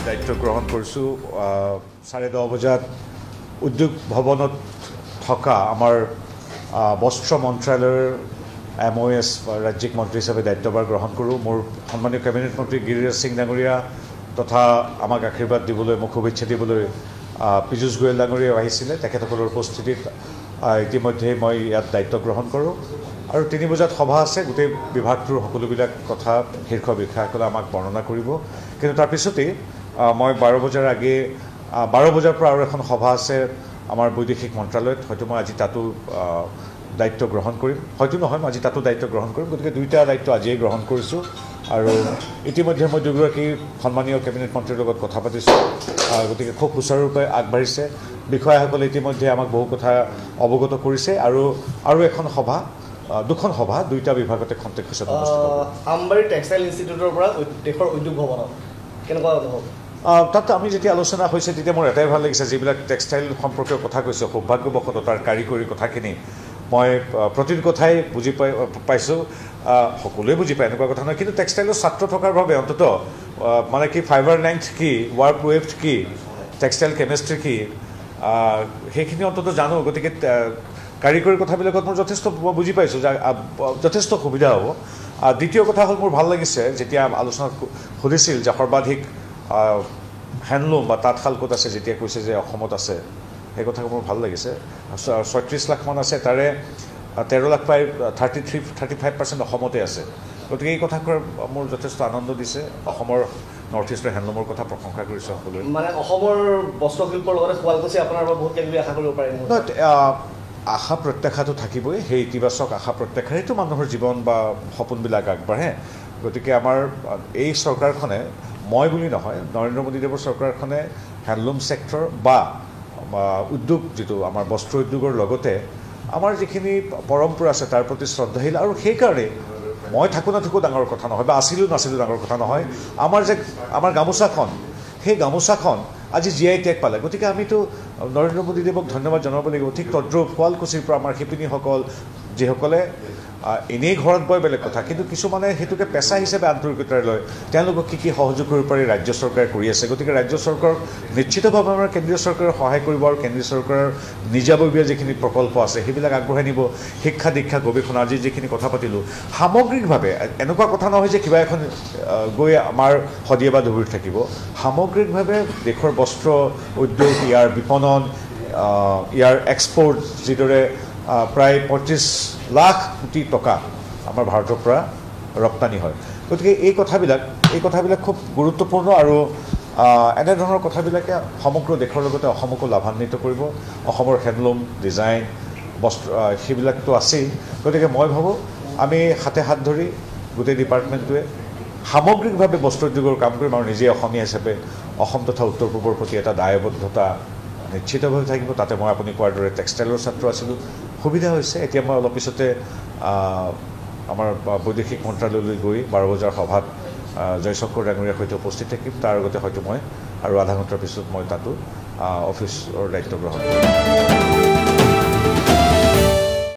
দায়িত্ব গ্ৰহণ কৰিছোঁ 10:30 বজাত উদ্যোগ ভৱনত থকা আমাৰ বস্ত্ৰ মন্ত্ৰালয়ৰ MOS ৰাজ্যিক মন্ত্ৰী হিচাপে দায়িত্বভাৰ গ্ৰহণ কৰোঁ। মোৰ সন্মানীয় কেবিনেট মন্ত্ৰী গিৰিৰাজ সিং ডাঙৰীয়া তথা আমাক আশীৰ্বাদ দিবলৈ মোক শুভেচ্ছা দিবলৈ পীযুষ গোয়েল ডাঙৰীয়াও আহিছিলে। তেখেতসকলৰ উপস্থিতিত ইতিমধ্যে মই ইয়াত দায়িত্ব গ্ৰহণ কৰোঁ আৰু 3 বজাত সভা আছে। গোটেই বিভাগটোৰ সকলোবিলাক কথা শীৰ্ষ বিষয়াসকলে আমাক বৰ্ণনা কৰিব। কিন্তু তাৰপিছতেই মই 12 বজাৰ আগে 12 বজাৰ পৰা আৰু এখন সভা আছে আমাৰ বৈদেশিক মন্ত্ৰালয়ত। হয়তো মই আজি তাতো দায়িত্ব গ্ৰহণ কৰিম, হয়তো নহয় মই আজি তাতো দায়িত্ব গ্ৰহণ কৰিম। গতিকে দুইটা দায়িত্ব আজিয়ে গ্ৰহণ কৰিছোঁ আৰু ইতিমধ্যে মই দুগৰাকী সন্মানীয় কেবিনেট মন্ত্ৰীৰ লগত কথা পাতিছোঁ। গতিকে খুব সুচাৰুৰূপে আগবাঢ়িছে। বিষয়াসকলে ইতিমধ্যে আমাক বহু কথা অৱগত কৰিছে আৰু এখন সভা দুখন সভা দুইটা বিভাগতে খন্তেক পিছত অনুষ্ঠিত হ'ব। আমবাৰী টেক্সটাইল ইনষ্টিটিউটৰ পৰা দেশৰ উদ্যোগ ভৱনত কেনেকুৱা অনুভৱ? তাত আমি যেতিয়া আলোচনা হৈছে তেতিয়া মোৰ এটাই ভাল লাগিছে, যিবিলাক টেক্সটাইল সম্পৰ্কীয় কথা কৈছে সৌভাগ্যবশতঃ তাৰ কাৰিকৰী কথাখিনি মই প্ৰতিটো কথাই বুজি পাইছোঁ। সকলোৱে বুজি পায় এনেকুৱা কথা নহয়, কিন্তু টেক্সটাইলৰ ছাত্ৰ থকাৰ বাবে অন্ততঃ মানে কি ফাইবাৰ লেংথ কি, ৱাৰ্ক ৱেভড কি, টেক্সটাইল কেমেষ্ট্ৰি কি, সেইখিনি অন্ততঃ জানো। গতিকে কাৰিকৰী কথাবিলাকত মোৰ যথেষ্ট বুজি পাইছোঁ যে যথেষ্ট সুবিধা হ'ব। দ্বিতীয় কথা হ'ল মোৰ ভাল লাগিছে যেতিয়া আলোচনাত সুধিছিল যে সৰ্বাধিক হেণ্ডলুম বা তাঁতশাল ক'ত আছে, যেতিয়া কৈছে যে অসমত আছে, সেই কথা মোৰ ভাল লাগিছে। 36 লাখমান আছে, তাৰে 13 লাখ প্ৰায় 35% অসমতে আছে। গতিকে এই কথা মোৰ যথেষ্ট আনন্দ দিছে। অসমৰ নৰ্থ ইষ্টৰ হেণ্ডলুমৰ কথা প্ৰশংসা কৰিছোঁ সকলোৱে। মানে অসমৰ বস্ত্ৰশিল্পৰ লগতে শুৱালকুছি আপোনাৰ পৰা বহুত কিবা আশা কৰিব পাৰিম। আশা প্ৰত্যাশাটো থাকিবই, সেই ইতিবাচক আশা প্ৰত্যাশাৰেতো মানুহৰ জীৱন বা সপোনবিলাক আগবাঢ়ে। গতিকে আমাৰ এই চৰকাৰখনে, মই বুলি নহয়, নৰেন্দ্ৰ মোদীদেৱৰ চৰকাৰখনে হেণ্ডলুম ছেক্টৰ বা উদ্যোগ, যিটো আমাৰ বস্ত্ৰ উদ্যোগৰ লগতে আমাৰ যিখিনি পৰম্পৰা আছে তাৰ প্ৰতি শ্ৰদ্ধাশীল। আৰু সেইকাৰণে মই থাকোঁ নাথাকোঁ ডাঙৰ কথা নহয়, বা আছিলোঁ নাছিলোঁ ডাঙৰ কথা নহয়। আমাৰ গামোচাখন, সেই গামোচাখন আজি GI টেগ পালে। গতিকে আমিতো নৰেন্দ্ৰ মোদীদেৱক ধন্যবাদ জনাব লাগিব। ঠিক তদ্ৰূপ শুৱালকুছিৰ পৰা আমাৰ শিপিনীসকল, যিসকলে এনেই ঘৰত বয় বেলেগ কথা, কিন্তু কিছুমানে সেইটোকে পেচা হিচাপে আন্তৰিকতাৰে লয়, তেওঁলোকক কি সহযোগ কৰিব পাৰি ৰাজ্য চৰকাৰে কৰি আছে। গতিকে ৰাজ্য চৰকাৰক নিশ্চিতভাৱে আমাৰ কেন্দ্ৰীয় চৰকাৰে সহায় কৰিব আৰু কেন্দ্ৰীয় চৰকাৰৰ নিজাববীয়া যিখিনি প্ৰকল্প আছে সেইবিলাক আগবঢ়াই নিব। শিক্ষা দীক্ষা গৱেষণা, আজি যিখিনি কথা পাতিলোঁ, সামগ্ৰিকভাৱে এনেকুৱা কথা নহয় যে কিবা এখন গৈ আমাৰ শদিয়া বা ধুবুৰীত থাকিব। সামগ্ৰিকভাৱে দেশৰ বস্ত্ৰ উদ্যোগ, ইয়াৰ বিপণন, ইয়াৰ এক্সপৰ্ট, যিদৰে প্ৰায় 35 লাখ কোটি টকা আমাৰ ভাৰতৰ পৰা ৰপ্তানি হয়। গতিকে এই কথাবিলাক খুব গুৰুত্বপূৰ্ণ আৰু এনেধৰণৰ কথাবিলাকে সমগ্ৰ দেশৰ লগতে অসমকো লাভান্বিত কৰিব। অসমৰ হেণ্ডলুম ডিজাইন বস্ত্ৰ সেইবিলাকতো আছেই। গতিকে মই ভাবোঁ আমি হাতে হাত ধৰি গোটেই ডিপাৰ্টমেণ্টটোৱে সামগ্ৰিকভাৱে বস্ত্ৰ উদ্যোগৰ কাম কৰিম আৰু নিজে অসমীয়া হিচাপে অসম তথা উত্তৰ পূবৰ প্ৰতি এটা দায়বদ্ধতা নিশ্চিতভাৱে থাকিব। তাতে মই আপুনি কোৱাৰ দৰে টেক্সটাইলৰ ছাত্ৰ আছিলোঁ, সুবিধা হৈছে। এতিয়া মই অলপ পিছতে আমাৰ বৈদেশিক মন্ত্ৰালয়লৈ গৈ 12 বজাৰ সভাত জয়শংকৰ ডাঙৰীয়াৰ সৈতে উপস্থিত থাকিম। তাৰ আগতে হয়তো মই আৰু আধা ঘণ্টাৰ পিছত মই তাতো অফিচৰ দায়িত্ব গ্ৰহণ কৰিম।